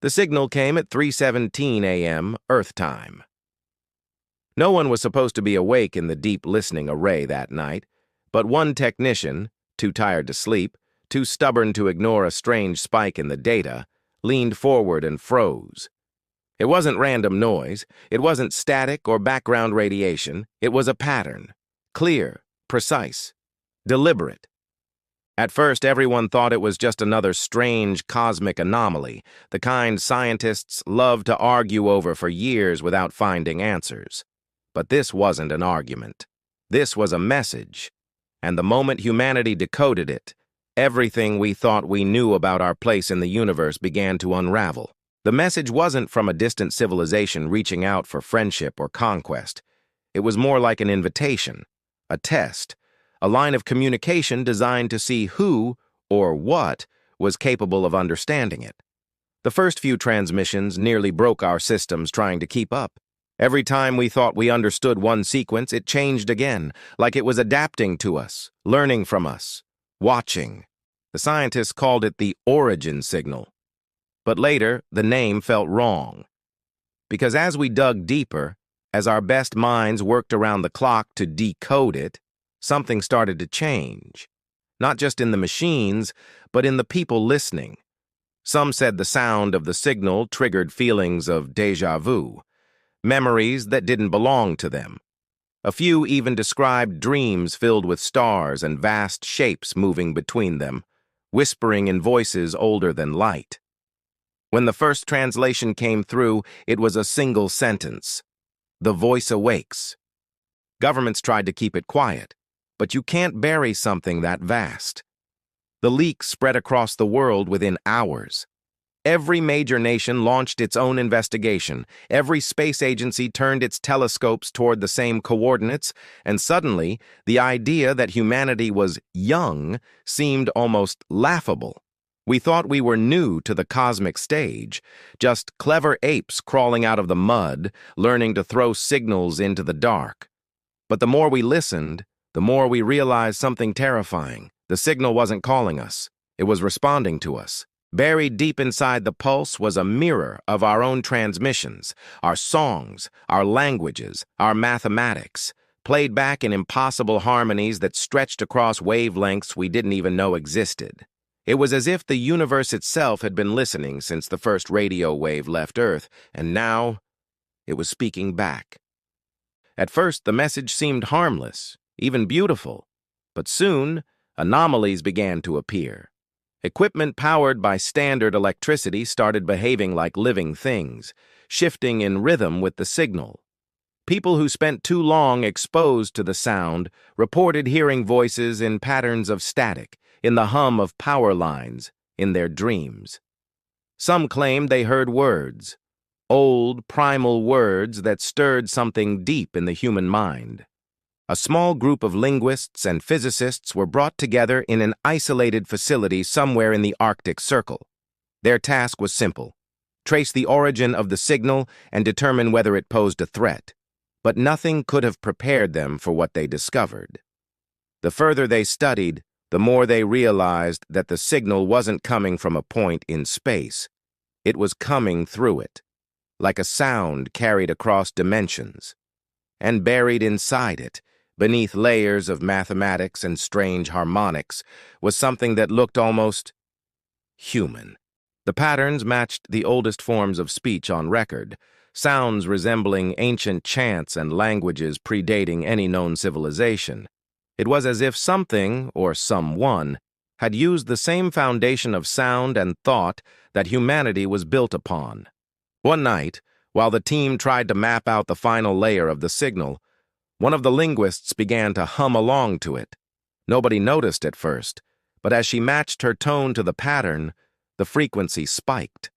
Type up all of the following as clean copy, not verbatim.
The signal came at 3:17 a.m. Earth time. No one was supposed to be awake in the deep listening array that night, but one technician, too tired to sleep, too stubborn to ignore a strange spike in the data, leaned forward and froze. It wasn't random noise, it wasn't static or background radiation, it was a pattern. Clear, precise, deliberate. At first, everyone thought it was just another strange cosmic anomaly, the kind scientists love to argue over for years without finding answers. But this wasn't an argument. This was a message. And the moment humanity decoded it, everything we thought we knew about our place in the universe began to unravel. The message wasn't from a distant civilization reaching out for friendship or conquest. It was more like an invitation, a test, a line of communication designed to see who, or what, was capable of understanding it. The first few transmissions nearly broke our systems trying to keep up. Every time we thought we understood one sequence, it changed again, like it was adapting to us, learning from us, watching. The scientists called it the origin signal. But later, the name felt wrong. Because as we dug deeper, as our best minds worked around the clock to decode it, something started to change. Not just in the machines, but in the people listening. Some said the sound of the signal triggered feelings of déjà vu, memories that didn't belong to them. A few even described dreams filled with stars and vast shapes moving between them, whispering in voices older than light. When the first translation came through, it was a single sentence. The voice awakes. Governments tried to keep it quiet, but you can't bury something that vast. The leak spread across the world within hours. Every major nation launched its own investigation. Every space agency turned its telescopes toward the same coordinates, and suddenly, the idea that humanity was young seemed almost laughable. We thought we were new to the cosmic stage, just clever apes crawling out of the mud, learning to throw signals into the dark. But the more we listened, the more we realized something terrifying. The signal wasn't calling us. It was responding to us. Buried deep inside the pulse was a mirror of our own transmissions, our songs, our languages, our mathematics, played back in impossible harmonies that stretched across wavelengths we didn't even know existed. It was as if the universe itself had been listening since the first radio wave left Earth, and now it was speaking back. At first, the message seemed harmless, even beautiful, but soon, anomalies began to appear. Equipment powered by standard electricity started behaving like living things, shifting in rhythm with the signal. People who spent too long exposed to the sound reported hearing voices in patterns of static, in the hum of power lines, in their dreams. Some claimed they heard words, old, primal words that stirred something deep in the human mind. A small group of linguists and physicists were brought together in an isolated facility somewhere in the Arctic Circle. Their task was simple: trace the origin of the signal and determine whether it posed a threat. But nothing could have prepared them for what they discovered. The further they studied, the more they realized that the signal wasn't coming from a point in space. It was coming through it, like a sound carried across dimensions. And buried inside it, beneath layers of mathematics and strange harmonics, was something that looked almost human. The patterns matched the oldest forms of speech on record, sounds resembling ancient chants and languages predating any known civilization. It was as if something, or someone, had used the same foundation of sound and thought that humanity was built upon. One night, while the team tried to map out the final layer of the signal, one of the linguists began to hum along to it. Nobody noticed at first, but as she matched her tone to the pattern, the frequency spiked.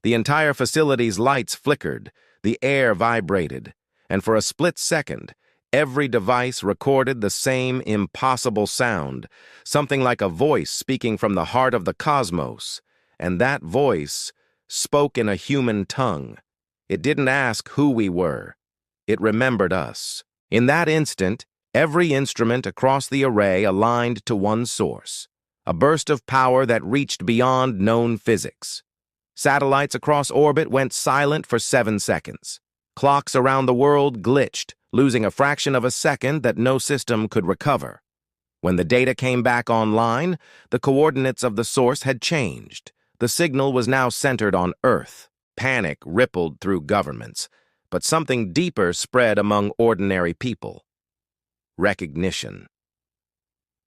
The entire facility's lights flickered, the air vibrated, and for a split second, every device recorded the same impossible sound, something like a voice speaking from the heart of the cosmos, and that voice spoke in a human tongue. It didn't ask who we were. It remembered us. In that instant, every instrument across the array aligned to one source, a burst of power that reached beyond known physics. Satellites across orbit went silent for 7 seconds. Clocks around the world glitched, losing a fraction of a second that no system could recover. When the data came back online, the coordinates of the source had changed. The signal was now centered on Earth. Panic rippled through governments, but something deeper spread among ordinary people. Recognition.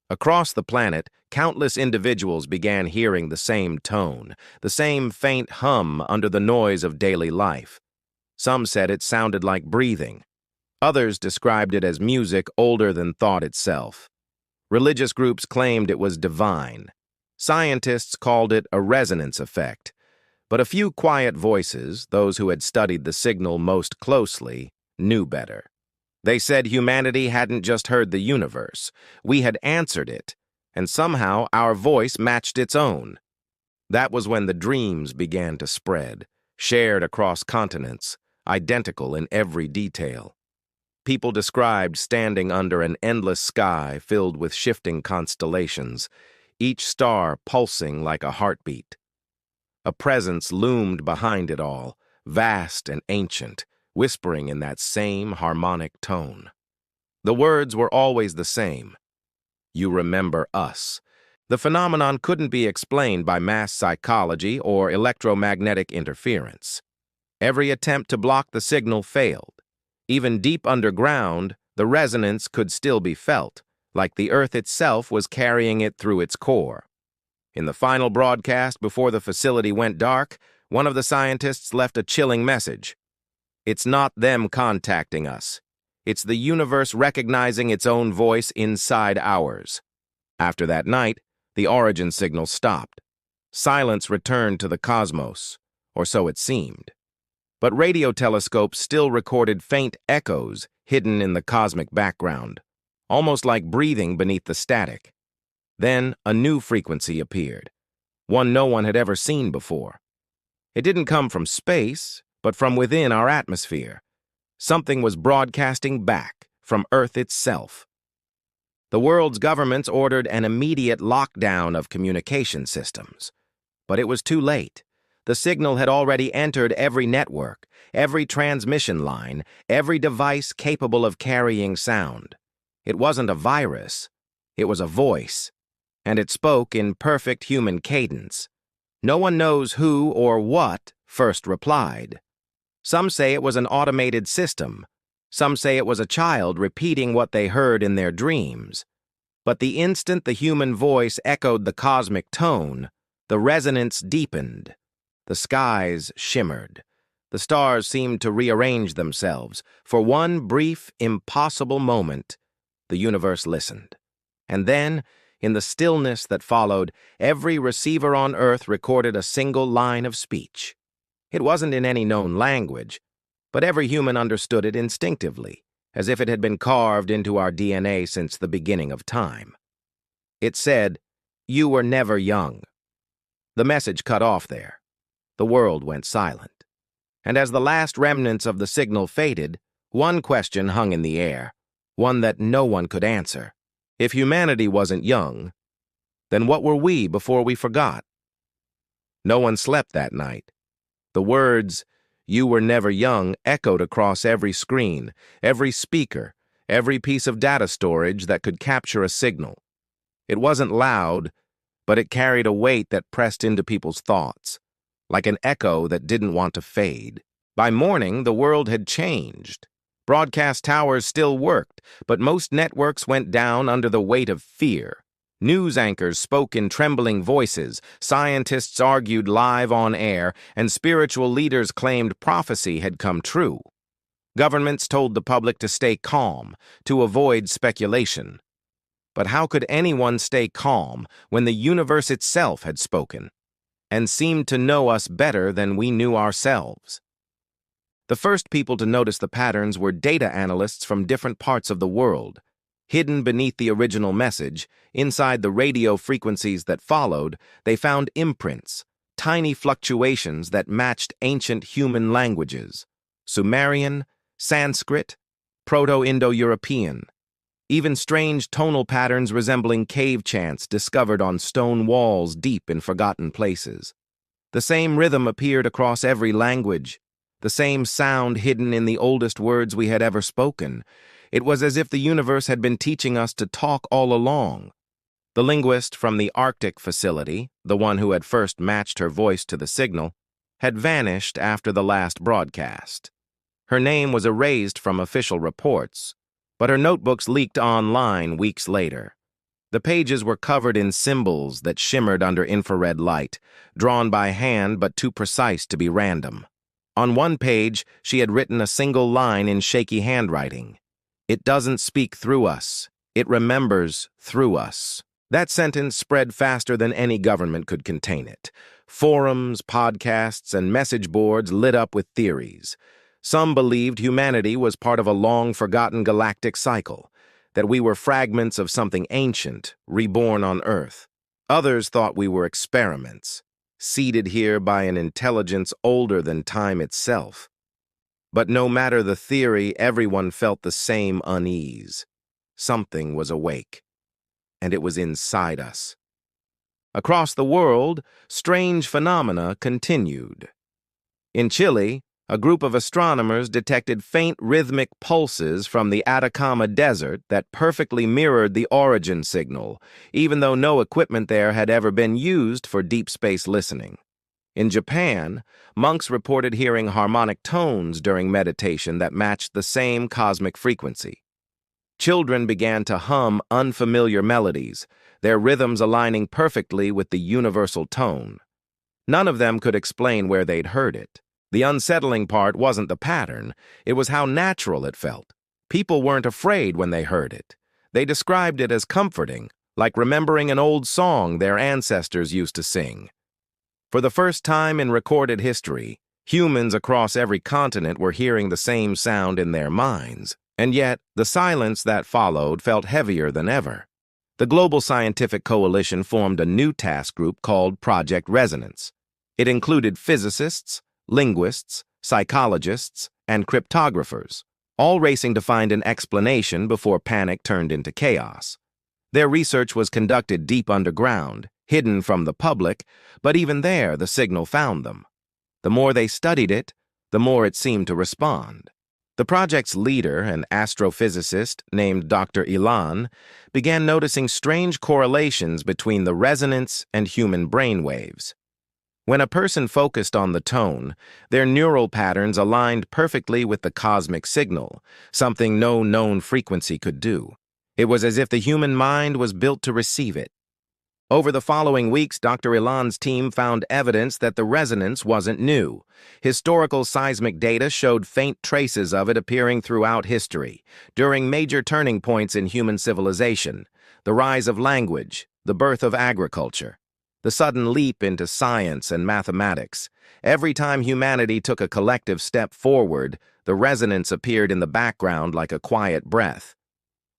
Across the planet, countless individuals began hearing the same tone, the same faint hum under the noise of daily life. Some said it sounded like breathing. Others described it as music older than thought itself. Religious groups claimed it was divine. Scientists called it a resonance effect. But a few quiet voices, those who had studied the signal most closely, knew better. They said humanity hadn't just heard the universe. We had answered it, and somehow our voice matched its own. That was when the dreams began to spread, shared across continents, identical in every detail. People described standing under an endless sky filled with shifting constellations, each star pulsing like a heartbeat. A presence loomed behind it all, vast and ancient, whispering in that same harmonic tone. The words were always the same. You remember us. The phenomenon couldn't be explained by mass psychology or electromagnetic interference. Every attempt to block the signal failed. Even deep underground, the resonance could still be felt, like the Earth itself was carrying it through its core. In the final broadcast before the facility went dark, one of the scientists left a chilling message. It's not them contacting us. It's the universe recognizing its own voice inside ours. After that night, the origin signal stopped. Silence returned to the cosmos, or so it seemed. But radio telescopes still recorded faint echoes hidden in the cosmic background, almost like breathing beneath the static. Then a new frequency appeared, one no one had ever seen before. It didn't come from space, but from within our atmosphere. Something was broadcasting back from Earth itself. The world's governments ordered an immediate lockdown of communication systems. But it was too late. The signal had already entered every network, every transmission line, every device capable of carrying sound. It wasn't a virus. It was a voice. And it spoke in perfect human cadence. No one knows who or what first replied. Some say it was an automated system. Some say it was a child repeating what they heard in their dreams. But the instant the human voice echoed the cosmic tone, the resonance deepened. The skies shimmered. The stars seemed to rearrange themselves. For one brief, impossible moment, the universe listened. And then, in the stillness that followed, every receiver on Earth recorded a single line of speech. It wasn't in any known language, but every human understood it instinctively, as if it had been carved into our DNA since the beginning of time. It said, "You were never young." The message cut off there. The world went silent. And as the last remnants of the signal faded, one question hung in the air, one that no one could answer. If humanity wasn't young, then what were we before we forgot? No one slept that night. The words, "You were never young," echoed across every screen, every speaker, every piece of data storage that could capture a signal. It wasn't loud, but it carried a weight that pressed into people's thoughts, like an echo that didn't want to fade. By morning, the world had changed. Broadcast towers still worked, but most networks went down under the weight of fear. News anchors spoke in trembling voices, scientists argued live on air, and spiritual leaders claimed prophecy had come true. Governments told the public to stay calm, to avoid speculation. But how could anyone stay calm when the universe itself had spoken, and seemed to know us better than we knew ourselves? The first people to notice the patterns were data analysts from different parts of the world. Hidden beneath the original message, inside the radio frequencies that followed, they found imprints, tiny fluctuations that matched ancient human languages: Sumerian, Sanskrit, Proto-Indo-European, even strange tonal patterns resembling cave chants discovered on stone walls deep in forgotten places. The same rhythm appeared across every language, the same sound hidden in the oldest words we had ever spoken. It was as if the universe had been teaching us to talk all along. The linguist from the Arctic facility, the one who had first matched her voice to the signal, had vanished after the last broadcast. Her name was erased from official reports, but her notebooks leaked online weeks later. The pages were covered in symbols that shimmered under infrared light, drawn by hand but too precise to be random. On one page, she had written a single line in shaky handwriting. "It doesn't speak through us. It remembers through us." That sentence spread faster than any government could contain it. Forums, podcasts, and message boards lit up with theories. Some believed humanity was part of a long-forgotten galactic cycle, that we were fragments of something ancient, reborn on Earth. Others thought we were experiments, seeded here by an intelligence older than time itself. But no matter the theory, everyone felt the same unease. Something was awake, and it was inside us. Across the world, strange phenomena continued. In Chile, a group of astronomers detected faint rhythmic pulses from the Atacama Desert that perfectly mirrored the origin signal, even though no equipment there had ever been used for deep space listening. In Japan, monks reported hearing harmonic tones during meditation that matched the same cosmic frequency. Children began to hum unfamiliar melodies, their rhythms aligning perfectly with the universal tone. None of them could explain where they'd heard it. The unsettling part wasn't the pattern, it was how natural it felt. People weren't afraid when they heard it. They described it as comforting, like remembering an old song their ancestors used to sing. For the first time in recorded history, humans across every continent were hearing the same sound in their minds, and yet the silence that followed felt heavier than ever. The Global Scientific Coalition formed a new task group called Project Resonance. It included physicists, linguists, psychologists, and cryptographers, all racing to find an explanation before panic turned into chaos. Their research was conducted deep underground, hidden from the public, but even there the signal found them. The more they studied it, the more it seemed to respond. The project's leader, an astrophysicist named Dr. Ilan, began noticing strange correlations between the resonance and human brainwaves. When a person focused on the tone, their neural patterns aligned perfectly with the cosmic signal, something no known frequency could do. It was as if the human mind was built to receive it. Over the following weeks, Dr. Ilan's team found evidence that the resonance wasn't new. Historical seismic data showed faint traces of it appearing throughout history, during major turning points in human civilization: the rise of language, the birth of agriculture, the sudden leap into science and mathematics. Every time humanity took a collective step forward, the resonance appeared in the background like a quiet breath.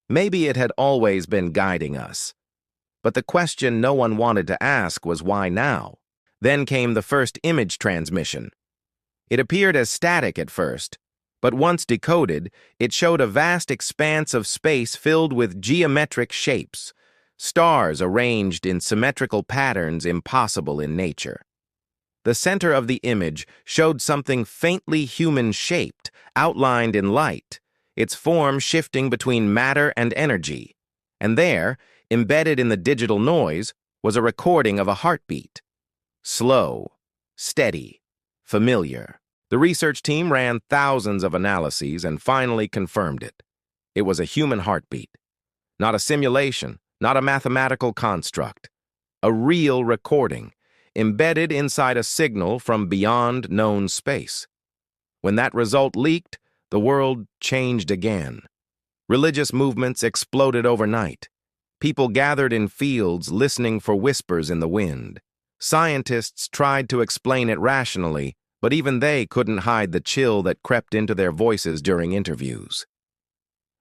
Maybe it had always been guiding us. But the question no one wanted to ask was why now? Then came the first image transmission. It appeared as static at first, but once decoded, it showed a vast expanse of space filled with geometric shapes, stars arranged in symmetrical patterns impossible in nature. The center of the image showed something faintly human-shaped, outlined in light, its form shifting between matter and energy. And there, embedded in the digital noise, was a recording of a heartbeat. Slow, steady, familiar. The research team ran thousands of analyses and finally confirmed it. It was a human heartbeat. Not a simulation, not a mathematical construct. A real recording, embedded inside a signal from beyond known space. When that result leaked, the world changed again. Religious movements exploded overnight. People gathered in fields listening for whispers in the wind. Scientists tried to explain it rationally, but even they couldn't hide the chill that crept into their voices during interviews.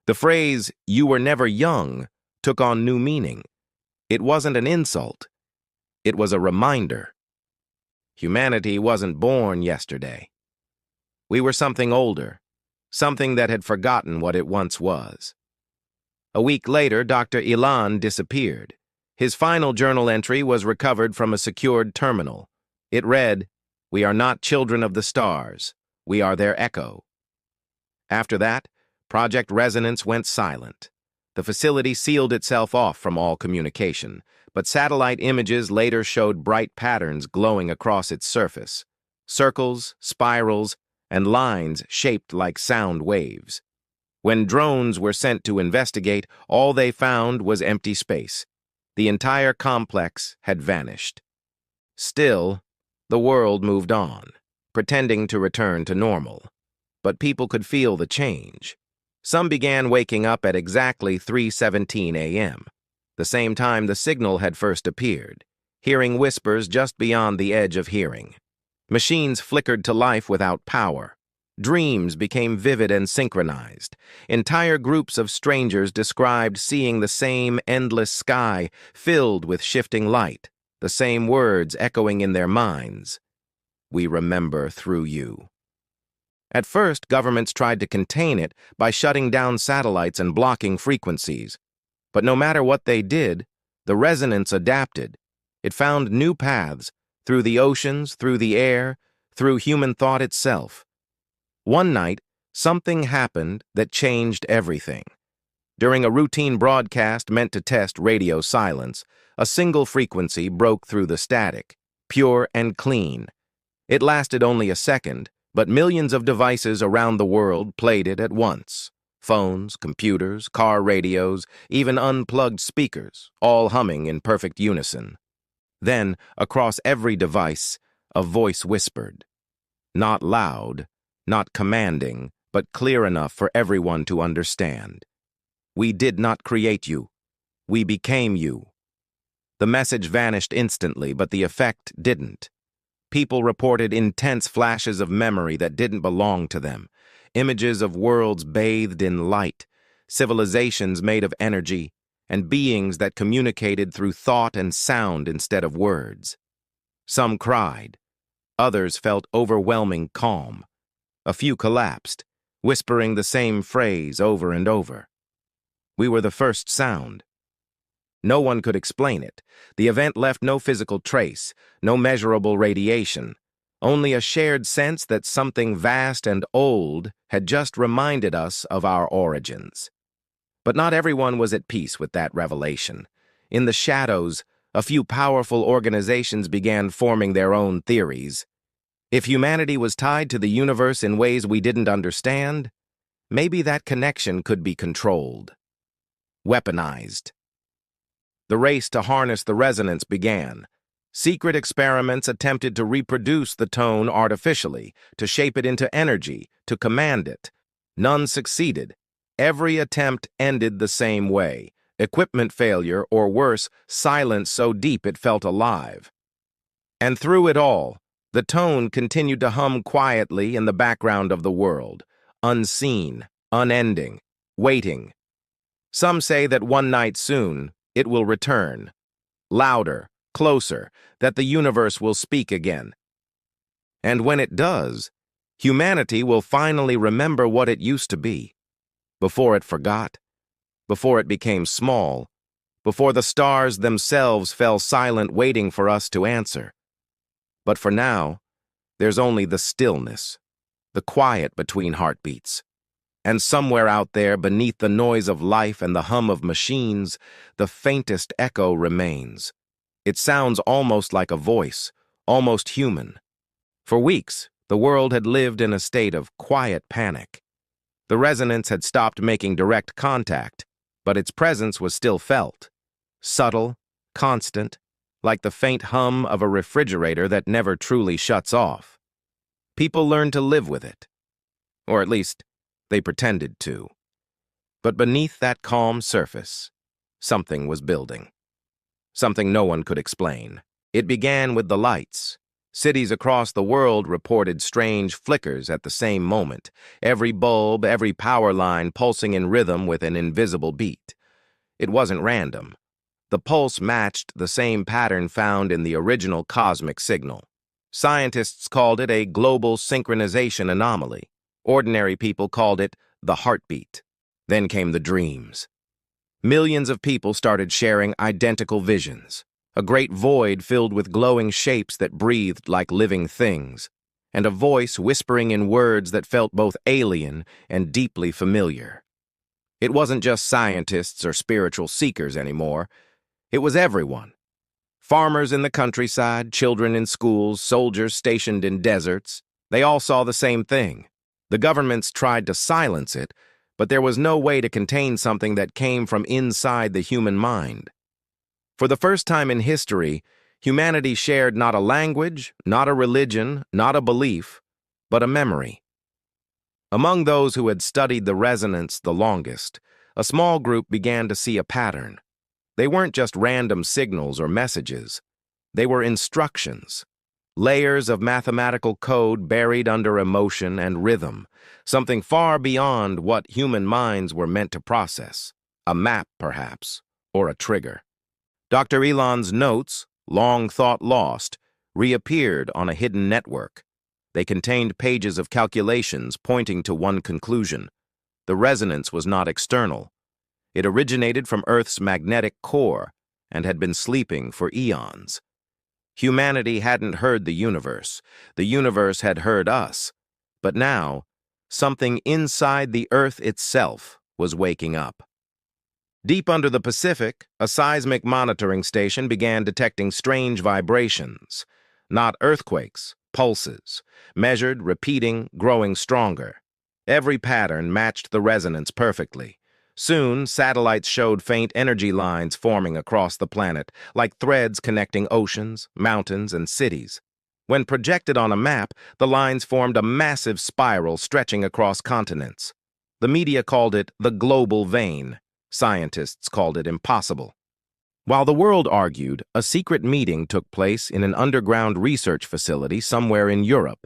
The phrase, "you were never young," took on new meaning. It wasn't an insult. It was a reminder. Humanity wasn't born yesterday. We were something older, something that had forgotten what it once was. A week later, Dr. Ilan disappeared. His final journal entry was recovered from a secured terminal. It read, "We are not children of the stars. We are their echo." After that, Project Resonance went silent. The facility sealed itself off from all communication, but satellite images later showed bright patterns glowing across its surface. Circles, spirals, and lines shaped like sound waves. When drones were sent to investigate, all they found was empty space. The entire complex had vanished. Still, the world moved on, pretending to return to normal. But people could feel the change. Some began waking up at exactly 3:17 a.m., the same time the signal had first appeared, hearing whispers just beyond the edge of hearing. Machines flickered to life without power. Dreams became vivid and synchronized. Entire groups of strangers described seeing the same endless sky filled with shifting light, the same words echoing in their minds. "We remember through you." At first, governments tried to contain it by shutting down satellites and blocking frequencies. But no matter what they did, the resonance adapted. It found new paths, through the oceans, through the air, through human thought itself. One night, something happened that changed everything. During a routine broadcast meant to test radio silence, a single frequency broke through the static, pure and clean. It lasted only a second, but millions of devices around the world played it at once. Phones, computers, car radios, even unplugged speakers, all humming in perfect unison. Then, across every device, a voice whispered. Not loud, not commanding, but clear enough for everyone to understand. "We did not create you. We became you." The message vanished instantly, but the effect didn't. People reported intense flashes of memory that didn't belong to them, images of worlds bathed in light, civilizations made of energy, and beings that communicated through thought and sound instead of words. Some cried. Others felt overwhelming calm. A few collapsed, whispering the same phrase over and over. "We were the first sound." No one could explain it. The event left no physical trace, no measurable radiation, only a shared sense that something vast and old had just reminded us of our origins. But not everyone was at peace with that revelation. In the shadows, a few powerful organizations began forming their own theories. If humanity was tied to the universe in ways we didn't understand, maybe that connection could be controlled. Weaponized. The race to harness the resonance began. Secret experiments attempted to reproduce the tone artificially, to shape it into energy, to command it. None succeeded. Every attempt ended the same way: equipment failure, or worse, silence so deep it felt alive. And through it all, the tone continued to hum quietly in the background of the world, unseen, unending, waiting. Some say that one night soon, it will return, louder, closer, that the universe will speak again. And when it does, humanity will finally remember what it used to be, before it forgot, before it became small, before the stars themselves fell silent waiting for us to answer. But for now, there's only the stillness, the quiet between heartbeats. And somewhere out there, beneath the noise of life and the hum of machines, the faintest echo remains. It sounds almost like a voice, almost human. For weeks, the world had lived in a state of quiet panic. The resonance had stopped making direct contact, but its presence was still felt. Subtle, constant, like the faint hum of a refrigerator that never truly shuts off. People learned to live with it. Or at least, they pretended to. But beneath that calm surface, something was building. Something no one could explain. It began with the lights. Cities across the world reported strange flickers at the same moment, every bulb, every power line pulsing in rhythm with an invisible beat. It wasn't random. The pulse matched the same pattern found in the original cosmic signal. Scientists called it a global synchronization anomaly. Ordinary people called it the heartbeat. Then came the dreams. Millions of people started sharing identical visions. a great void filled with glowing shapes that breathed like living things, and a voice whispering in words that felt both alien and deeply familiar. It wasn't just scientists or spiritual seekers anymore. It was everyone. Farmers in the countryside, children in schools, soldiers stationed in deserts. They all saw the same thing. The governments tried to silence it, but there was no way to contain something that came from inside the human mind. For the first time in history, humanity shared not a language, not a religion, not a belief, but a memory. Among those who had studied the resonance the longest, a small group began to see a pattern. They weren't just random signals or messages. They were instructions, layers of mathematical code buried under emotion and rhythm, something far beyond what human minds were meant to process. A map, perhaps, or a trigger. Dr. Elon's notes, long thought lost, reappeared on a hidden network. They contained pages of calculations pointing to one conclusion. The resonance was not external. It originated from Earth's magnetic core and had been sleeping for eons. Humanity hadn't heard the universe had heard us. But now, something inside the Earth itself was waking up. Deep under the Pacific, a seismic monitoring station began detecting strange vibrations. Not earthquakes, pulses, measured, repeating, growing stronger. Every pattern matched the resonance perfectly. Soon, satellites showed faint energy lines forming across the planet, like threads connecting oceans, mountains, and cities. When projected on a map, the lines formed a massive spiral stretching across continents. The media called it the global vein. Scientists called it impossible. While the world argued, a secret meeting took place in an underground research facility somewhere in Europe.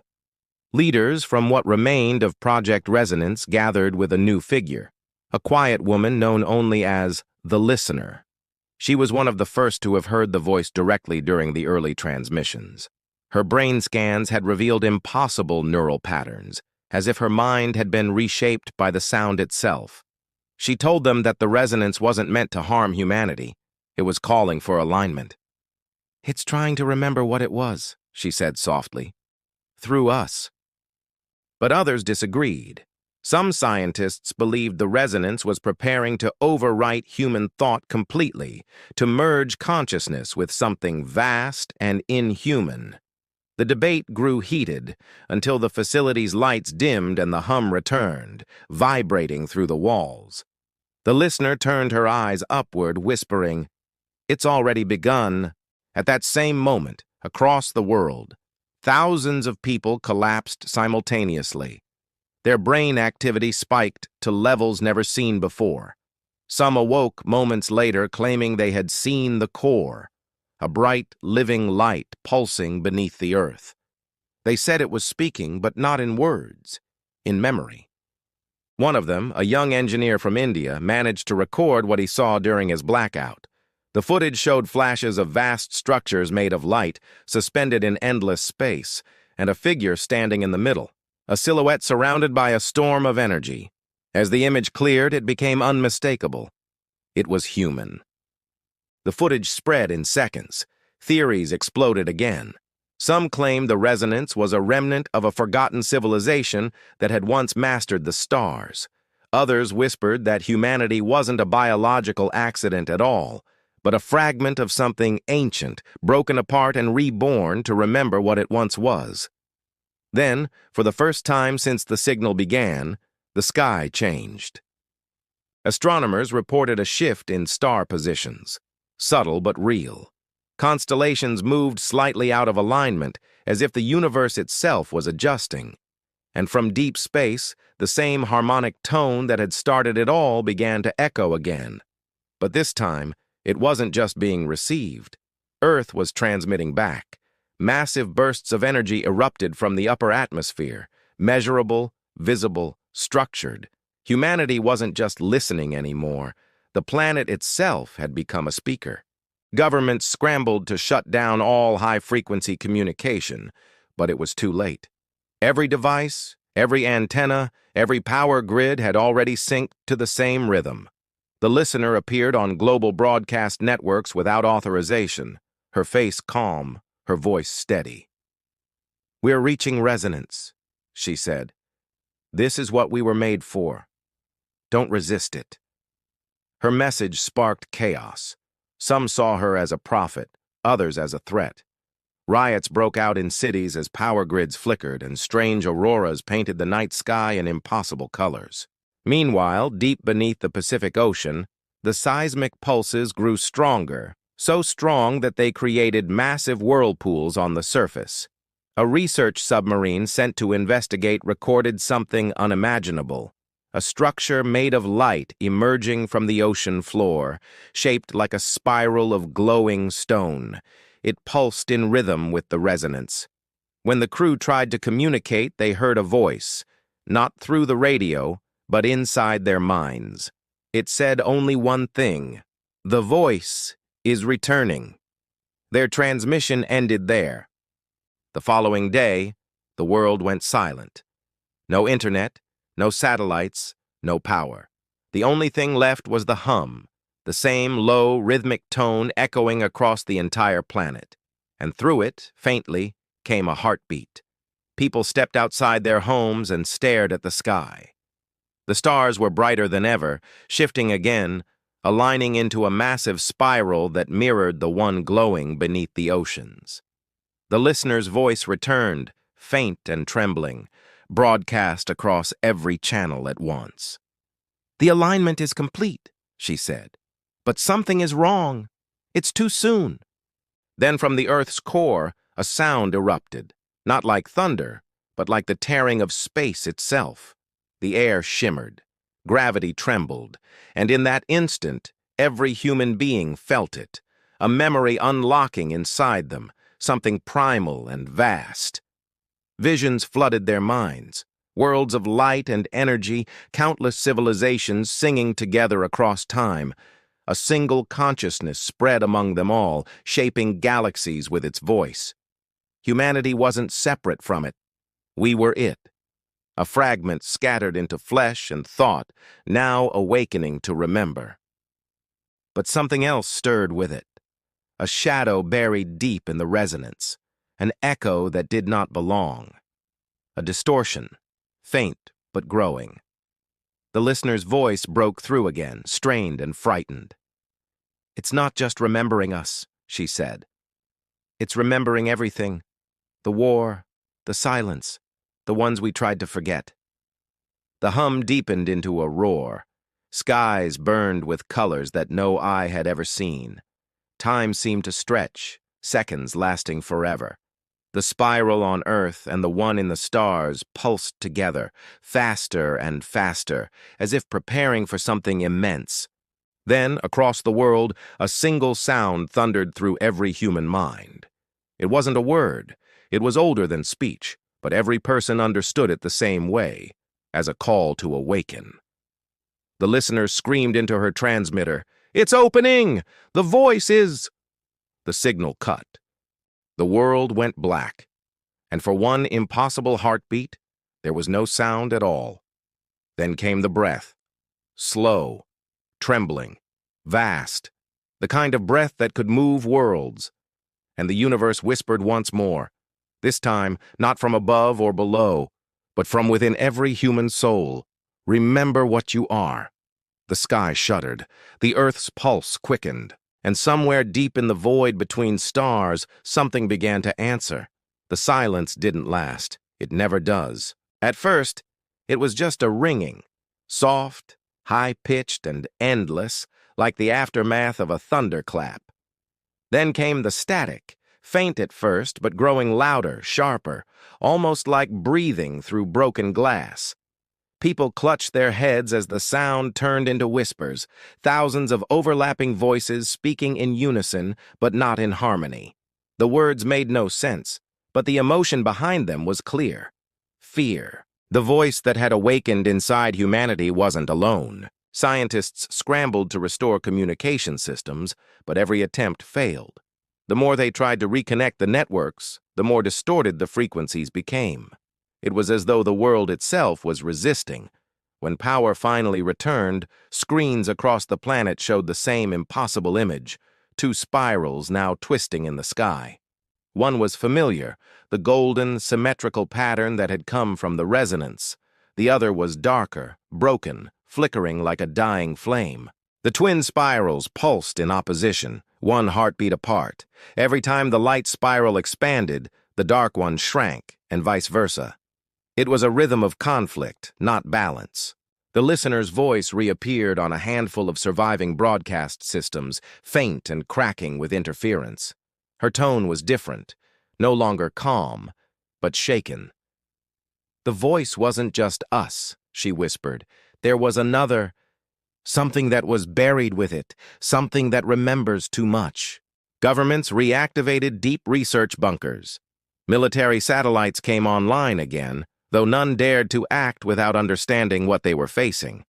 Leaders from what remained of Project Resonance gathered with a new figure, a quiet woman known only as the Listener. She was one of the first to have heard the voice directly during the early transmissions. Her brain scans had revealed impossible neural patterns, as if her mind had been reshaped by the sound itself. She told them that the resonance wasn't meant to harm humanity. It was calling for alignment. "It's trying to remember what it was," she said softly. "Through us." But others disagreed. Some scientists believed the resonance was preparing to overwrite human thought completely, to merge consciousness with something vast and inhuman. The debate grew heated until the facility's lights dimmed and the hum returned, vibrating through the walls. The Listener turned her eyes upward, whispering, "It's already begun." At that same moment, across the world, thousands of people collapsed simultaneously. Their brain activity spiked to levels never seen before. Some awoke moments later claiming they had seen the core, a bright, living light pulsing beneath the earth. They said it was speaking, but not in words, in memory. One of them, a young engineer from India, managed to record what he saw during his blackout. The footage showed flashes of vast structures made of light, suspended in endless space, and a figure standing in the middle, a silhouette surrounded by a storm of energy. As the image cleared, it became unmistakable. It was human. The footage spread in seconds. Theories exploded again. Some claimed the resonance was a remnant of a forgotten civilization that had once mastered the stars. Others whispered that humanity wasn't a biological accident at all, but a fragment of something ancient, broken apart and reborn to remember what it once was. Then, for the first time since the signal began, the sky changed. Astronomers reported a shift in star positions, subtle but real. Constellations moved slightly out of alignment, as if the universe itself was adjusting. And from deep space, the same harmonic tone that had started it all began to echo again. But this time, it wasn't just being received. Earth was transmitting back. Massive bursts of energy erupted from the upper atmosphere, measurable, visible, structured. Humanity wasn't just listening anymore. The planet itself had become a speaker. Governments scrambled to shut down all high-frequency communication, but it was too late. Every device, every antenna, every power grid had already synced to the same rhythm. The Listener appeared on global broadcast networks without authorization. her face calm, her voice steady. "We're reaching resonance," she said. "This is what we were made for. Don't resist it." Her message sparked chaos. Some saw her as a prophet, others as a threat. Riots broke out in cities as power grids flickered and strange auroras painted the night sky in impossible colors. Meanwhile, deep beneath the Pacific Ocean, the seismic pulses grew stronger, so strong that they created massive whirlpools on the surface. A research submarine sent to investigate recorded something unimaginable. A structure made of light emerging from the ocean floor, shaped like a spiral of glowing stone. It pulsed in rhythm with the resonance. When the crew tried to communicate, they heard a voice, not through the radio, but inside their minds. It said only one thing: the voice is returning. Their transmission ended there. The following day, the world went silent. No internet, no satellites, no power. The only thing left was the hum, the same low, rhythmic tone echoing across the entire planet. And through it, faintly, came a heartbeat. People stepped outside their homes and stared at the sky. The stars were brighter than ever, shifting again, aligning into a massive spiral that mirrored the one glowing beneath the oceans. The listener's voice returned, faint and trembling, broadcast across every channel at once. "The alignment is complete," she said. "But something is wrong. It's too soon." Then from the Earth's core, a sound erupted, not like thunder, but like the tearing of space itself. The air shimmered, gravity trembled, and in that instant, every human being felt it, a memory unlocking inside them, something primal and vast. Visions flooded their minds, worlds of light and energy, countless civilizations singing together across time. A single consciousness spread among them all, shaping galaxies with its voice. Humanity wasn't separate from it. We were it. A fragment scattered into flesh and thought, now awakening to remember. But something else stirred with it. A shadow buried deep in the resonance, an echo that did not belong. A distortion, faint but growing. The listener's voice broke through again, strained and frightened. "It's not just remembering us," she said. "It's remembering everything. The war, the silence, the ones we tried to forget." The hum deepened into a roar. Skies burned with colors that no eye had ever seen. Time seemed to stretch, seconds lasting forever. The spiral on Earth and the one in the stars pulsed together, faster and faster, as if preparing for something immense. Then, across the world, a single sound thundered through every human mind. It wasn't a word. It was older than speech, but every person understood it the same way, as a call to awaken. The listener screamed into her transmitter, "It's opening! The voice is—" The signal cut. The world went black, and for one impossible heartbeat, there was no sound at all. Then came the breath, slow, trembling, vast, the kind of breath that could move worlds. And the universe whispered once more, this time not from above or below, but from within every human soul. "Remember what you are." The sky shuddered, the Earth's pulse quickened, and somewhere deep in the void between stars, something began to answer. The silence didn't last. It never does. At first, it was just a ringing, soft, high-pitched, and endless, like the aftermath of a thunderclap. Then came the static, faint at first, but growing louder, sharper, almost like breathing through broken glass. People clutched their heads as the sound turned into whispers, thousands of overlapping voices speaking in unison, but not in harmony. The words made no sense, but the emotion behind them was clear. Fear. The voice that had awakened inside humanity wasn't alone. Scientists scrambled to restore communication systems, but every attempt failed. The more they tried to reconnect the networks, the more distorted the frequencies became. It was as though the world itself was resisting. When power finally returned, screens across the planet showed the same impossible image, two spirals now twisting in the sky. One was familiar, the golden, symmetrical pattern that had come from the resonance. The other was darker, broken, flickering like a dying flame. The twin spirals pulsed in opposition, one heartbeat apart. Every time the light spiral expanded, the dark one shrank, and vice versa. It was a rhythm of conflict, not balance. The listener's voice reappeared on a handful of surviving broadcast systems, faint and cracking with interference. Her tone was different, no longer calm, but shaken. "The voice wasn't just us," she whispered. "There was another, something that was buried with it, something that remembers too much." Governments reactivated deep research bunkers. Military satellites came online again, though none dared to act without understanding what they were facing.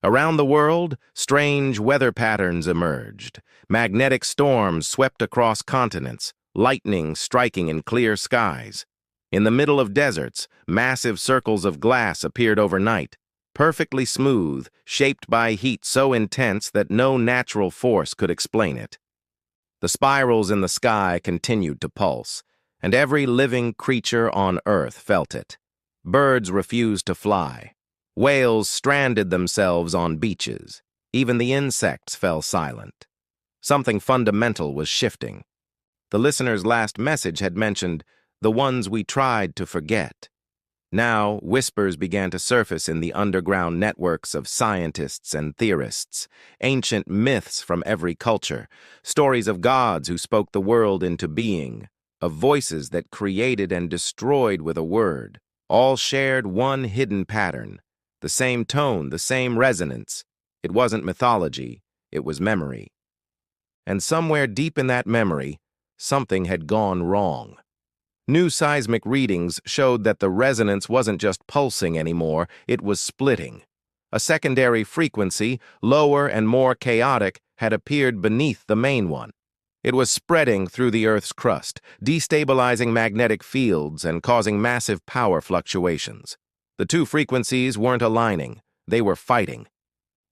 Around the world, strange weather patterns emerged. Magnetic storms swept across continents, lightning striking in clear skies. In the middle of deserts, massive circles of glass appeared overnight, perfectly smooth, shaped by heat so intense that no natural force could explain it. The spirals in the sky continued to pulse, and every living creature on Earth felt it. Birds refused to fly. Whales stranded themselves on beaches. Even the insects fell silent. Something fundamental was shifting. The listener's last message had mentioned the ones we tried to forget. Now, whispers began to surface in the underground networks of scientists and theorists, ancient myths from every culture, stories of gods who spoke the world into being, of voices that created and destroyed with a word. All shared one hidden pattern, the same tone, the same resonance. It wasn't mythology, it was memory. And somewhere deep in that memory, something had gone wrong. New seismic readings showed that the resonance wasn't just pulsing anymore, it was splitting. A secondary frequency, lower and more chaotic, had appeared beneath the main one. It was spreading through the Earth's crust, destabilizing magnetic fields and causing massive power fluctuations. The two frequencies weren't aligning, they were fighting.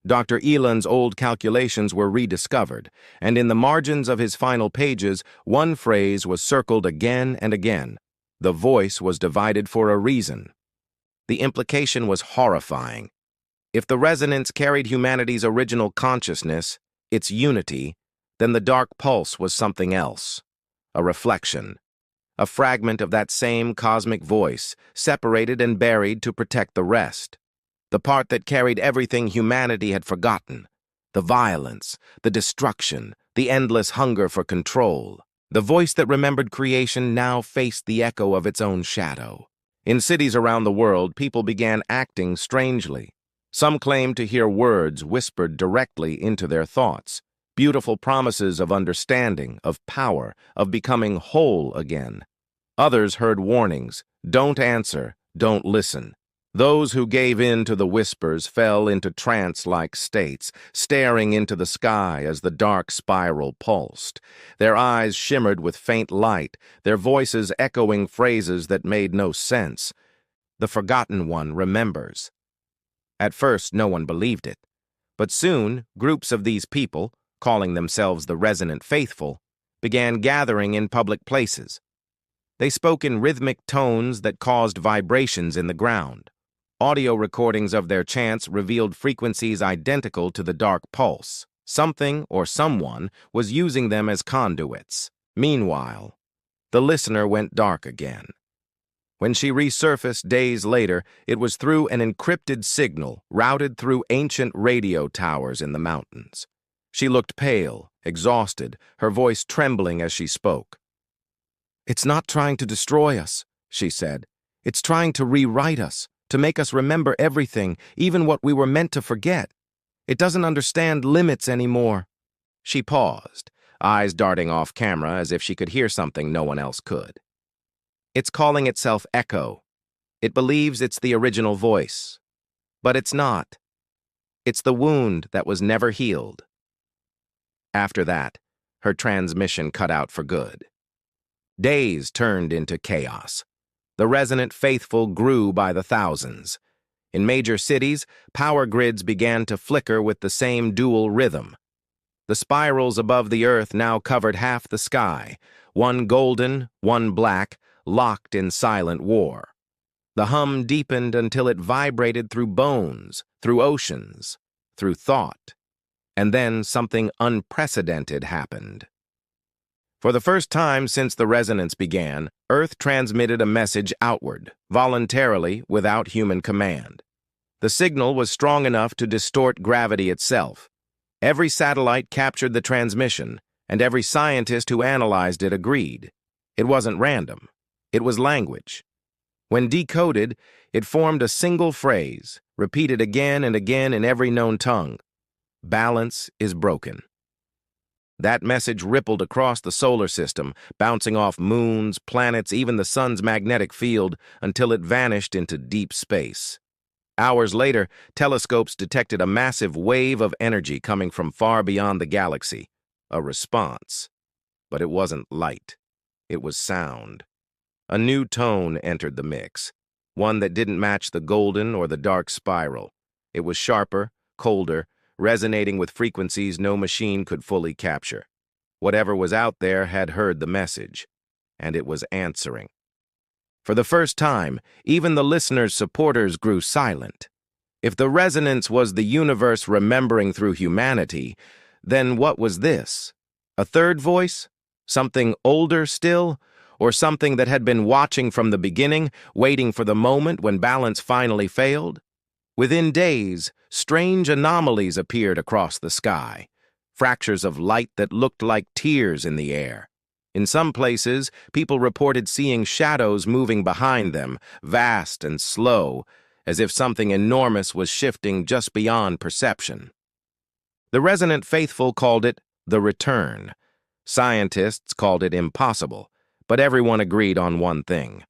Dr. Elan's old calculations were rediscovered, and in the margins of his final pages, one phrase was circled again and again. The voice was divided for a reason. The implication was horrifying. If the resonance carried humanity's original consciousness, its unity, then the dark pulse was something else. A reflection. A fragment of that same cosmic voice, separated and buried to protect the rest. The part that carried everything humanity had forgotten. The violence, the destruction, the endless hunger for control. The voice that remembered creation now faced the echo of its own shadow. In cities around the world, people began acting strangely. Some claimed to hear words whispered directly into their thoughts. Beautiful promises of understanding, of power, of becoming whole again. Others heard warnings, don't answer, don't listen. Those who gave in to the whispers fell into trance-like states, staring into the sky as the dark spiral pulsed. Their eyes shimmered with faint light, their voices echoing phrases that made no sense. The forgotten one remembers. At first, no one believed it. But soon, groups of these people, calling themselves the Resonant Faithful, began gathering in public places. They spoke in rhythmic tones that caused vibrations in the ground. Audio recordings of their chants revealed frequencies identical to the dark pulse. Something or someone was using them as conduits. Meanwhile, the listener went dark again. When she resurfaced days later, it was through an encrypted signal routed through ancient radio towers in the mountains. She looked pale, exhausted, her voice trembling as she spoke. "It's not trying to destroy us," she said. "It's trying to rewrite us, to make us remember everything, even what we were meant to forget. It doesn't understand limits anymore." She paused, eyes darting off camera as if she could hear something no one else could. "It's calling itself Echo. It believes it's the original voice. But it's not. It's the wound that was never healed." After that, her transmission cut out for good. Days turned into chaos. The Resonant Faithful grew by the thousands. In major cities, power grids began to flicker with the same dual rhythm. The spirals above the Earth now covered half the sky, one golden, one black, locked in silent war. The hum deepened until it vibrated through bones, through oceans, through thought. And then something unprecedented happened. For the first time since the resonance began, Earth transmitted a message outward, voluntarily, without human command. The signal was strong enough to distort gravity itself. Every satellite captured the transmission, and every scientist who analyzed it agreed. It wasn't random. It was language. When decoded, it formed a single phrase, repeated again and again in every known tongue. Balance is broken. That message rippled across the solar system, bouncing off moons, planets, even the sun's magnetic field, until it vanished into deep space. Hours later, telescopes detected a massive wave of energy coming from far beyond the galaxy. A response. But it wasn't light. It was sound. A new tone entered the mix, one that didn't match the golden or the dark spiral. It was sharper, colder, resonating with frequencies no machine could fully capture. Whatever was out there had heard the message, and it was answering. For the first time, even the listeners' supporters grew silent. If the resonance was the universe remembering through humanity, then what was this? A third voice? Something older still? Or something that had been watching from the beginning, waiting for the moment when balance finally failed? Within days, strange anomalies appeared across the sky, fractures of light that looked like tears in the air. In some places, people reported seeing shadows moving behind them, vast and slow, as if something enormous was shifting just beyond perception. The resonant faithful called it the return. Scientists called it impossible, but everyone agreed on one thing.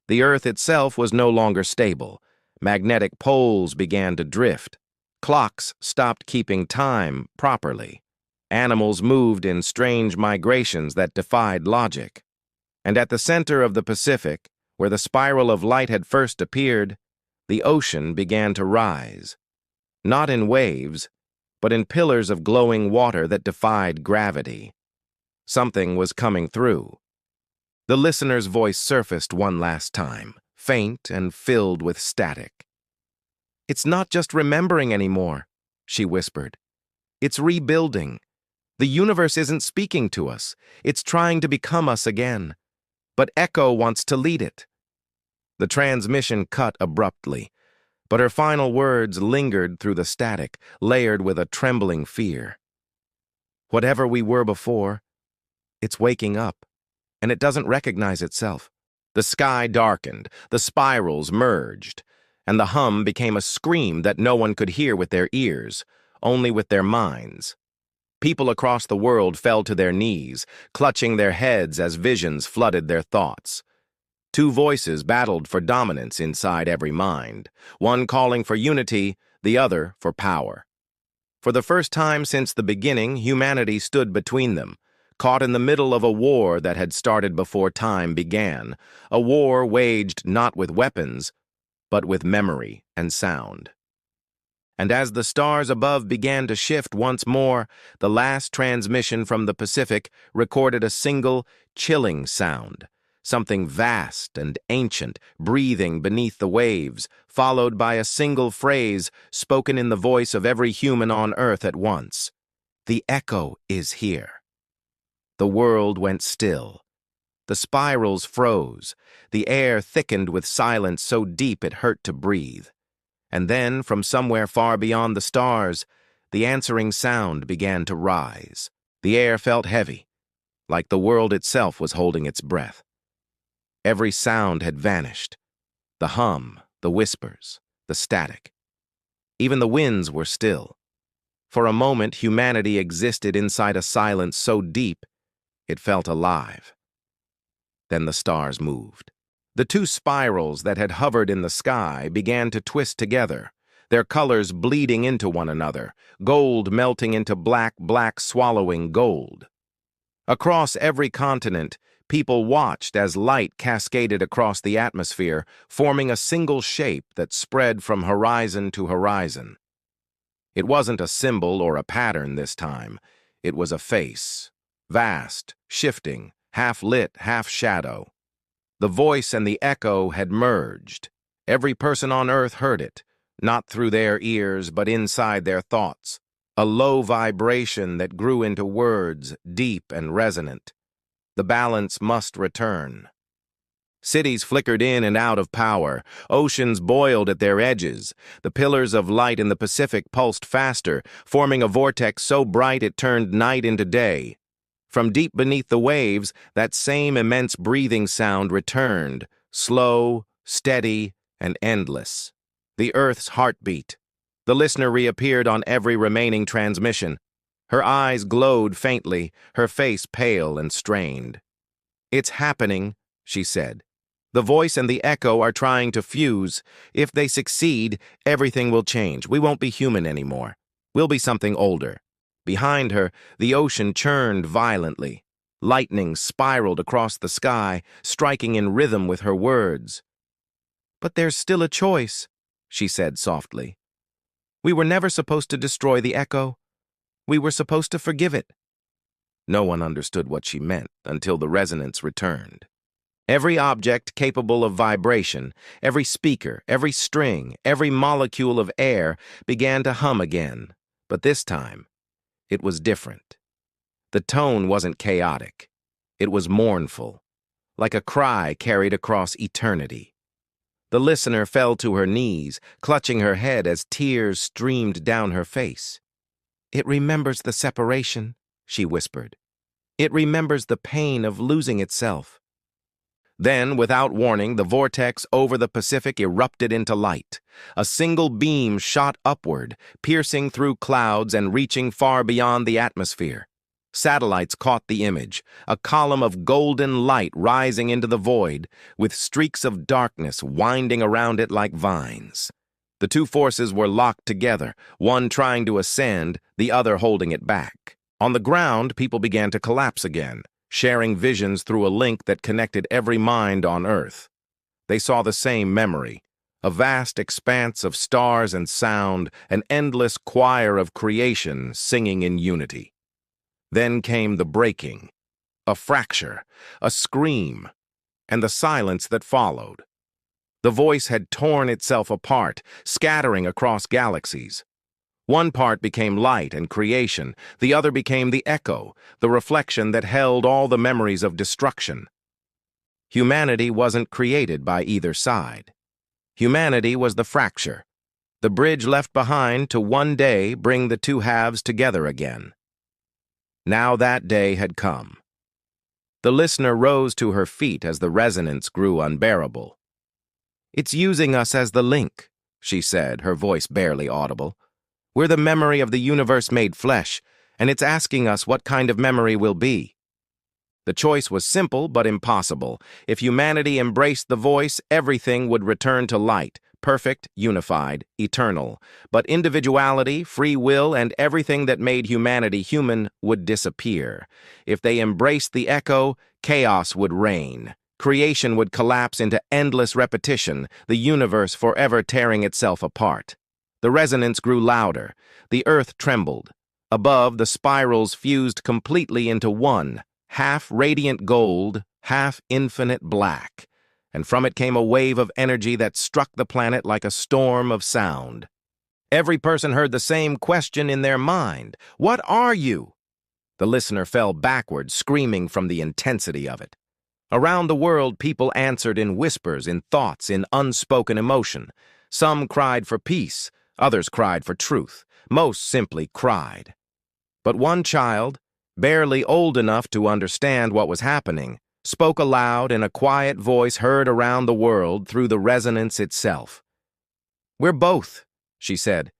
The Earth itself was no longer stable. Magnetic poles began to drift. Clocks stopped keeping time properly. Animals moved in strange migrations that defied logic. And at the center of the Pacific, where the spiral of light had first appeared, the ocean began to rise. Not in waves, but in pillars of glowing water that defied gravity. Something was coming through. The listener's voice surfaced one last time, faint and filled with static. "It's not just remembering anymore," she whispered. "It's rebuilding. The universe isn't speaking to us. It's trying to become us again. But Echo wants to lead it." The transmission cut abruptly, but her final words lingered through the static, layered with a trembling fear. "Whatever we were before, it's waking up, and it doesn't recognize itself." The sky darkened, the spirals merged, and the hum became a scream that no one could hear with their ears, only with their minds. People across the world fell to their knees, clutching their heads as visions flooded their thoughts. Two voices battled for dominance inside every mind, one calling for unity, the other for power. For the first time since the beginning, humanity stood between them, caught in the middle of a war that had started before time began, a war waged not with weapons, but with memory and sound. And as the stars above began to shift once more, the last transmission from the Pacific recorded a single, chilling sound, something vast and ancient, breathing beneath the waves, followed by a single phrase spoken in the voice of every human on Earth at once. "The echo is here." The world went still. The spirals froze. The air thickened with silence so deep it hurt to breathe. And then, from somewhere far beyond the stars, the answering sound began to rise. The air felt heavy, like the world itself was holding its breath. Every sound had vanished. The hum, the whispers, the static. Even the winds were still. For a moment, humanity existed inside a silence so deep, it felt alive. Then the stars moved. The two spirals that had hovered in the sky began to twist together, their colors bleeding into one another, gold melting into black, black swallowing gold. Across every continent, people watched as light cascaded across the atmosphere, forming a single shape that spread from horizon to horizon. It wasn't a symbol or a pattern this time. It was a face, vast, shifting, half lit, half shadow. The voice and the echo had merged. Every person on Earth heard it, not through their ears, but inside their thoughts. A low vibration that grew into words, deep and resonant. The balance must return. Cities flickered in and out of power. Oceans boiled at their edges. The pillars of light in the Pacific pulsed faster, forming a vortex so bright it turned night into day. From deep beneath the waves, that same immense breathing sound returned, slow, steady, and endless. The Earth's heartbeat. The listener reappeared on every remaining transmission. Her eyes glowed faintly, her face pale and strained. "It's happening," she said. "The voice and the echo are trying to fuse. If they succeed, everything will change. We won't be human anymore. We'll be something older." Behind her, the ocean churned violently. Lightning spiraled across the sky, striking in rhythm with her words. "But there's still a choice," she said softly. "We were never supposed to destroy the echo. We were supposed to forgive it." No one understood what she meant until the resonance returned. Every object capable of vibration, every speaker, every string, every molecule of air began to hum again, but this time, it was different. The tone wasn't chaotic. It was mournful, like a cry carried across eternity. The listener fell to her knees, clutching her head as tears streamed down her face. "It remembers the separation," she whispered. "It remembers the pain of losing itself." Then, without warning, the vortex over the Pacific erupted into light. A single beam shot upward, piercing through clouds and reaching far beyond the atmosphere. Satellites caught the image, a column of golden light rising into the void, with streaks of darkness winding around it like vines. The two forces were locked together, one trying to ascend, the other holding it back. On the ground, people began to collapse again, sharing visions through a link that connected every mind on Earth. They saw the same memory, a vast expanse of stars and sound, an endless choir of creation singing in unity. Then came the breaking, a fracture, a scream, and the silence that followed. The voice had torn itself apart, scattering across galaxies. One part became light and creation, the other became the echo, the reflection that held all the memories of destruction. Humanity wasn't created by either side. Humanity was the fracture, the bridge left behind to one day bring the two halves together again. Now that day had come. The listener rose to her feet as the resonance grew unbearable. "It's using us as the link," she said, her voice barely audible. "We're the memory of the universe made flesh, and it's asking us what kind of memory we'll be." The choice was simple but impossible. If humanity embraced the voice, everything would return to light, perfect, unified, eternal. But individuality, free will, and everything that made humanity human would disappear. If they embraced the echo, chaos would reign. Creation would collapse into endless repetition, the universe forever tearing itself apart. The resonance grew louder. The earth trembled. Above, the spirals fused completely into one, half radiant gold, half infinite black. And from it came a wave of energy that struck the planet like a storm of sound. Every person heard the same question in their mind. "What are you?" The listener fell backward, screaming from the intensity of it. Around the world, people answered in whispers, in thoughts, in unspoken emotion. Some cried for peace, others cried for truth. Most simply cried. But one child, barely old enough to understand what was happening, spoke aloud in a quiet voice heard around the world through the resonance itself. "We're both," she said.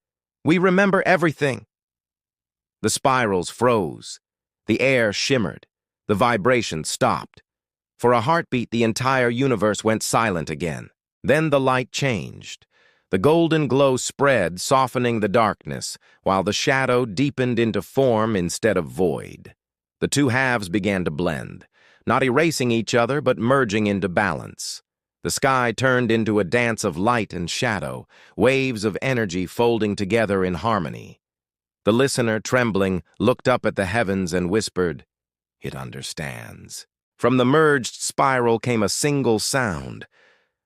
"We remember everything." The spirals froze. The air shimmered. The vibration stopped. For a heartbeat, the entire universe went silent again. Then the light changed. The golden glow spread, softening the darkness, while the shadow deepened into form instead of void. The two halves began to blend, not erasing each other, but merging into balance. The sky turned into a dance of light and shadow, waves of energy folding together in harmony. The listener, trembling, looked up at the heavens and whispered, "It understands." From the merged spiral came a single sound,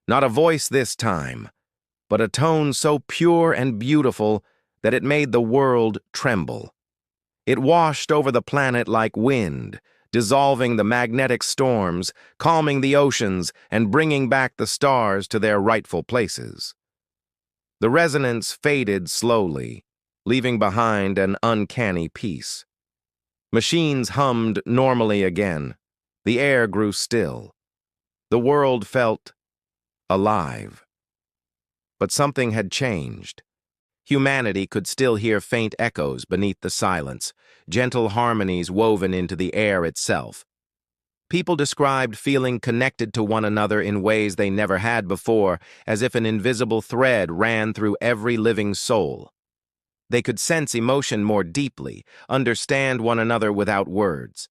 not a voice this time, but a tone so pure and beautiful that it made the world tremble. It washed over the planet like wind, dissolving the magnetic storms, calming the oceans, and bringing back the stars to their rightful places. The resonance faded slowly, leaving behind an uncanny peace. Machines hummed normally again. The air grew still. The world felt alive. But something had changed. Humanity could still hear faint echoes beneath the silence, gentle harmonies woven into the air itself. People described feeling connected to one another in ways they never had before, as if an invisible thread ran through every living soul. They could sense emotion more deeply, understand one another without words.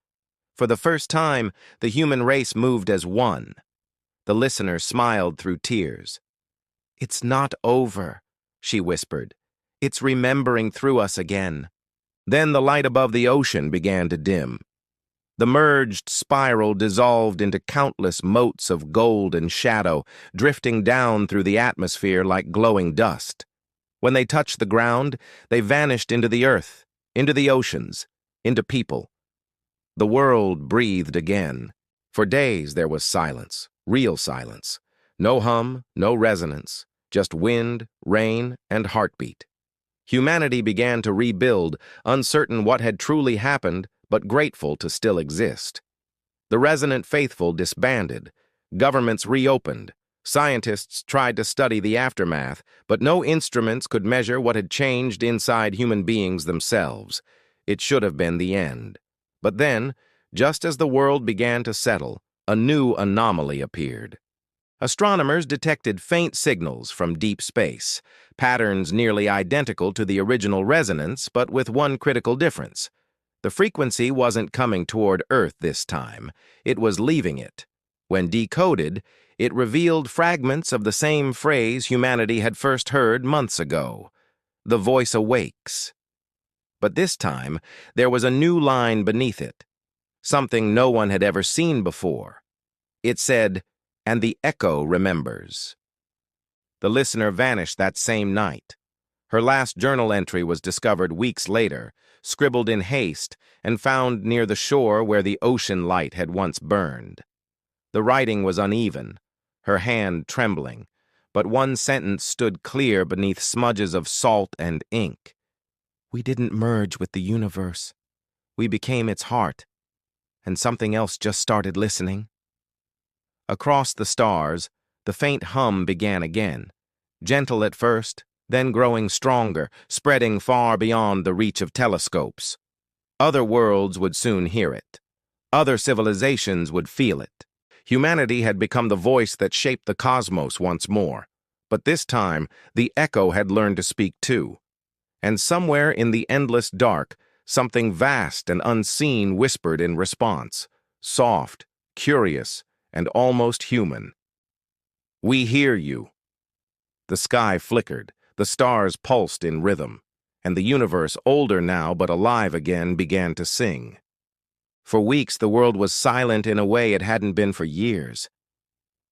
For the first time, the human race moved as one. The listener smiled through tears. "It's not over," she whispered. "It's remembering through us again." Then the light above the ocean began to dim. The merged spiral dissolved into countless motes of gold and shadow, drifting down through the atmosphere like glowing dust. When they touched the ground, they vanished into the earth, into the oceans, into people. The world breathed again. For days there was silence, real silence. No hum, no resonance, just wind, rain, and heartbeat. Humanity began to rebuild, uncertain what had truly happened, but grateful to still exist. The resonant faithful disbanded. Governments reopened. Scientists tried to study the aftermath, but no instruments could measure what had changed inside human beings themselves. It should have been the end. But then, just as the world began to settle, a new anomaly appeared. Astronomers detected faint signals from deep space, patterns nearly identical to the original resonance, but with one critical difference. The frequency wasn't coming toward Earth this time. It was leaving it. When decoded, it revealed fragments of the same phrase humanity had first heard months ago. "The voice awakes." But this time, there was a new line beneath it, something no one had ever seen before. It said, "And the echo remembers." The listener vanished that same night. Her last journal entry was discovered weeks later, scribbled in haste, and found near the shore where the ocean light had once burned. The writing was uneven, her hand trembling, but one sentence stood clear beneath smudges of salt and ink. "We didn't merge with the universe. We became its heart, and something else just started listening." Across the stars, the faint hum began again, gentle at first, then growing stronger, spreading far beyond the reach of telescopes. Other worlds would soon hear it. Other civilizations would feel it. Humanity had become the voice that shaped the cosmos once more. But this time, the echo had learned to speak too. And somewhere in the endless dark, something vast and unseen whispered in response, soft, curious, and almost human. "We hear you." The sky flickered, the stars pulsed in rhythm, and the universe, older now but alive again, began to sing. For weeks the world was silent in a way it hadn't been for years.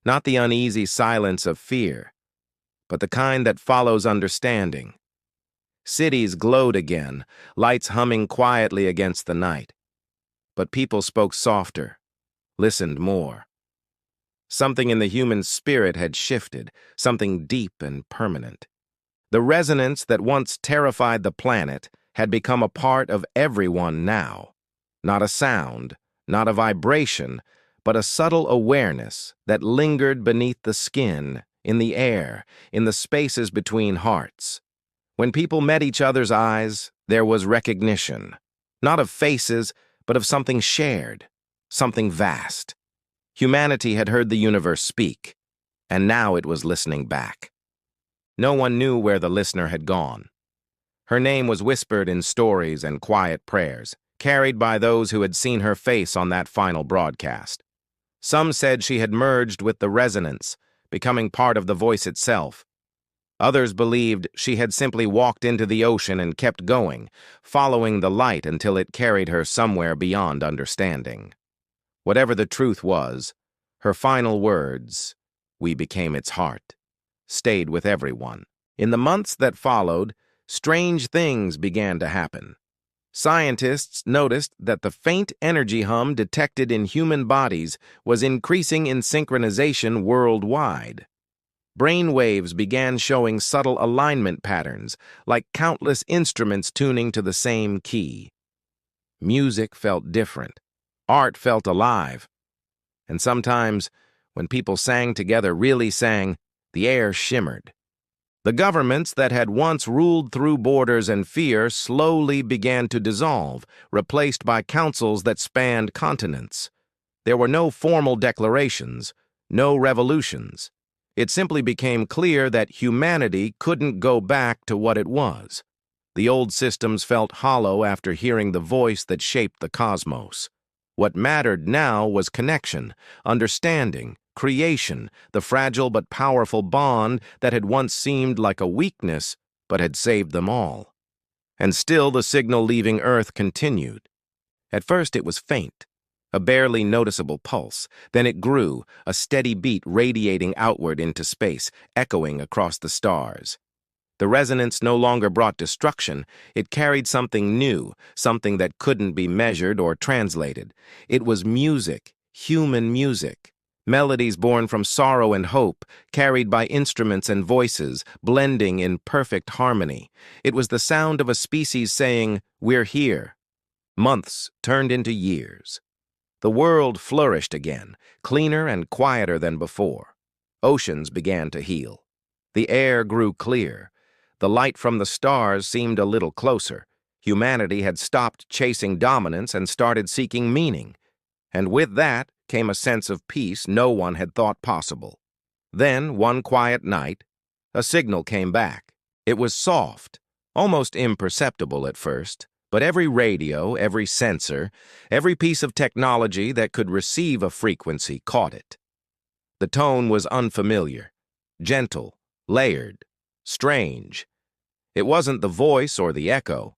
Not the uneasy silence of fear, but the kind that follows understanding. Cities glowed again, lights humming quietly against the night. But people spoke softer, listened more. Something in the human spirit had shifted, something deep and permanent. The resonance that once terrified the planet had become a part of everyone now. Not a sound, not a vibration, but a subtle awareness that lingered beneath the skin, in the air, in the spaces between hearts. When people met each other's eyes, there was recognition, not of faces, but of something shared, something vast. Humanity had heard the universe speak, and now it was listening back. No one knew where the listener had gone. Her name was whispered in stories and quiet prayers, carried by those who had seen her face on that final broadcast. Some said she had merged with the resonance, becoming part of the voice itself. Others believed she had simply walked into the ocean and kept going, following the light until it carried her somewhere beyond understanding. Whatever the truth was, her final words, "We became its heart," stayed with everyone. In the months that followed, strange things began to happen. Scientists noticed that the faint energy hum detected in human bodies was increasing in synchronization worldwide. Brain waves began showing subtle alignment patterns, like countless instruments tuning to the same key. Music felt different. Art felt alive. And sometimes, when people sang together, really sang, the air shimmered. The governments that had once ruled through borders and fear slowly began to dissolve, replaced by councils that spanned continents. There were no formal declarations, no revolutions. It simply became clear that humanity couldn't go back to what it was. The old systems felt hollow after hearing the voice that shaped the cosmos. What mattered now was connection, understanding, creation, the fragile but powerful bond that had once seemed like a weakness but had saved them all. And still the signal leaving Earth continued. At first it was faint, a barely noticeable pulse. Then it grew, a steady beat radiating outward into space, echoing across the stars. The resonance no longer brought destruction. It carried something new, something that couldn't be measured or translated. It was music, human music. Melodies born from sorrow and hope, carried by instruments and voices, blending in perfect harmony. It was the sound of a species saying, "We're here." Months turned into years. The world flourished again, cleaner and quieter than before. Oceans began to heal. The air grew clear. The light from the stars seemed a little closer. Humanity had stopped chasing dominance and started seeking meaning. And with that came a sense of peace no one had thought possible. Then, one quiet night, a signal came back. It was soft, almost imperceptible at first, but every radio, every sensor, every piece of technology that could receive a frequency caught it. The tone was unfamiliar, gentle, layered, strange. It wasn't the voice or the echo.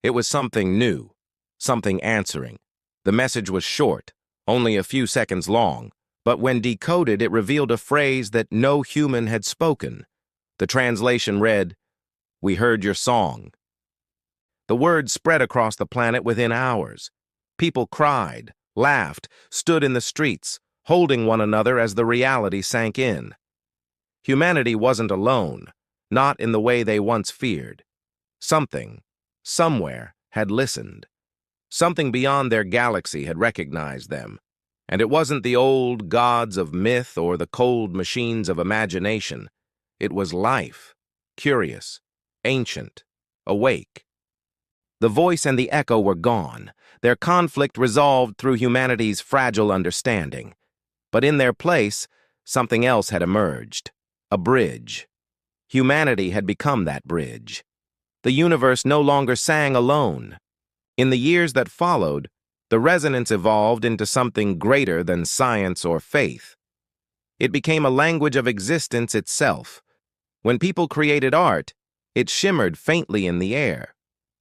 It was something new, something answering. The message was short, only a few seconds long, but when decoded, it revealed a phrase that no human had spoken. The translation read, "We heard your song." The word spread across the planet within hours. People cried, laughed, stood in the streets, holding one another as the reality sank in. Humanity wasn't alone, not in the way they once feared. Something, somewhere, had listened. Something beyond their galaxy had recognized them. And it wasn't the old gods of myth or the cold machines of imagination. It was life, curious, ancient, awake. The voice and the echo were gone, their conflict resolved through humanity's fragile understanding. But in their place, something else had emerged, a bridge. Humanity had become that bridge. The universe no longer sang alone. In the years that followed, the resonance evolved into something greater than science or faith. It became a language of existence itself. When people created art, it shimmered faintly in the air.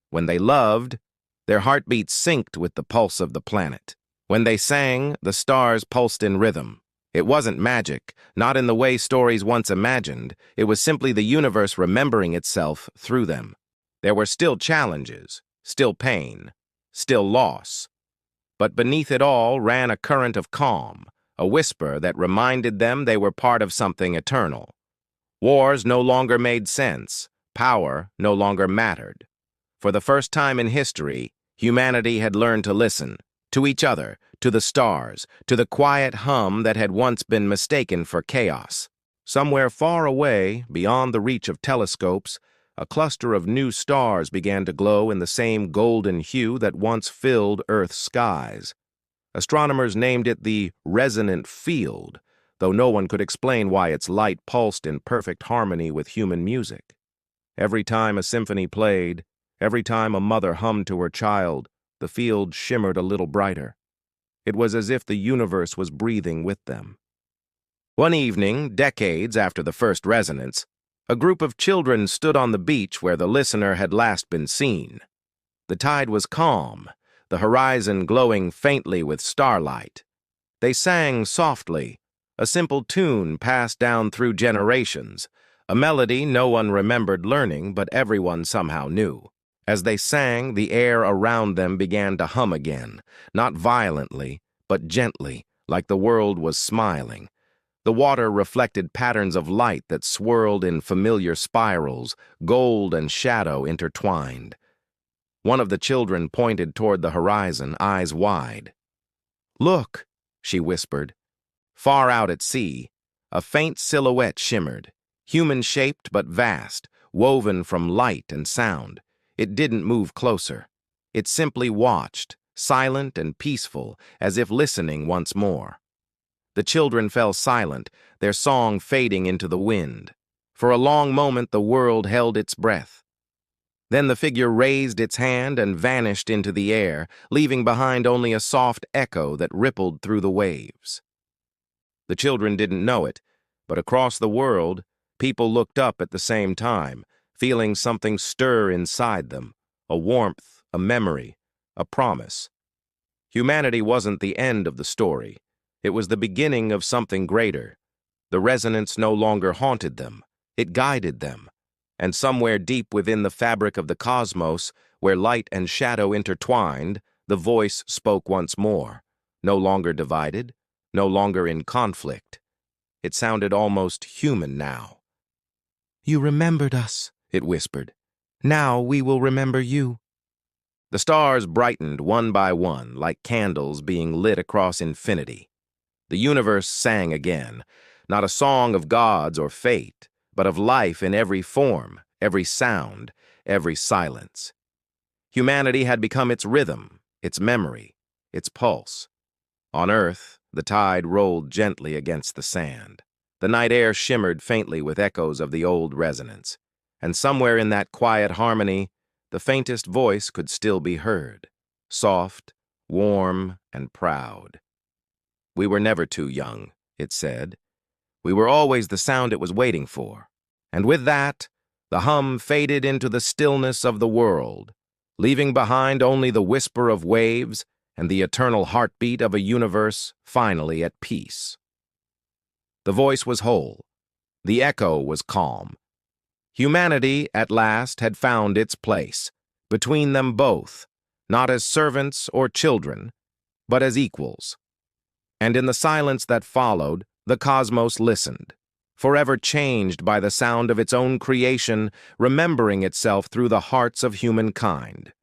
When they loved, their heartbeats synced with the pulse of the planet. When they sang, the stars pulsed in rhythm. It wasn't magic, not in the way stories once imagined. It was simply the universe remembering itself through them. There were still challenges, still pain, still loss. But beneath it all ran a current of calm, a whisper that reminded them they were part of something eternal. Wars no longer made sense. Power no longer mattered. For the first time in history, humanity had learned to listen, to each other, to the stars, to the quiet hum that had once been mistaken for chaos. Somewhere far away, beyond the reach of telescopes, a cluster of new stars began to glow in the same golden hue that once filled Earth's skies. Astronomers named it the resonant field, though no one could explain why its light pulsed in perfect harmony with human music. Every time a symphony played, every time a mother hummed to her child, the field shimmered a little brighter. It was as if the universe was breathing with them. One evening, decades after the first resonance, A group of children stood on the beach where the listener had last been seen. The tide was calm, the horizon glowing faintly with starlight. They sang softly, a simple tune passed down through generations, a melody no one remembered learning but everyone somehow knew. As they sang, the air around them began to hum again, not violently, but gently, like the world was smiling. The water reflected patterns of light that swirled in familiar spirals, gold and shadow intertwined. One of the children pointed toward the horizon, eyes wide. "Look," she whispered. Far out at sea, a faint silhouette shimmered, human-shaped but vast, woven from light and sound. It didn't move closer. It simply watched, silent and peaceful, as if listening once more. The children fell silent, their song fading into the wind. For a long moment the world held its breath. Then the figure raised its hand and vanished into the air, leaving behind only a soft echo that rippled through the waves. The children didn't know it, but across the world, people looked up at the same time, feeling something stir inside them, a warmth, a memory, a promise. Humanity wasn't the end of the story. It was the beginning of something greater. The resonance no longer haunted them. It guided them. And somewhere deep within the fabric of the cosmos, where light and shadow intertwined, the voice spoke once more, no longer divided, no longer in conflict. It sounded almost human now. "You remembered us," it whispered. "Now we will remember you." The stars brightened one by one, like candles being lit across infinity. The universe sang again, not a song of gods or fate, but of life in every form, every sound, every silence. Humanity had become its rhythm, its memory, its pulse. On Earth, the tide rolled gently against the sand. The night air shimmered faintly with echoes of the old resonance. And somewhere in that quiet harmony, the faintest voice could still be heard, soft, warm, and proud. "We were never too young," it said. "We were always the sound it was waiting for." And with that, the hum faded into the stillness of the world, leaving behind only the whisper of waves and the eternal heartbeat of a universe finally at peace. The voice was whole. The echo was calm. Humanity, at last, had found its place, between them both, not as servants or children, but as equals. And in the silence that followed, the cosmos listened, forever changed by the sound of its own creation, remembering itself through the hearts of humankind.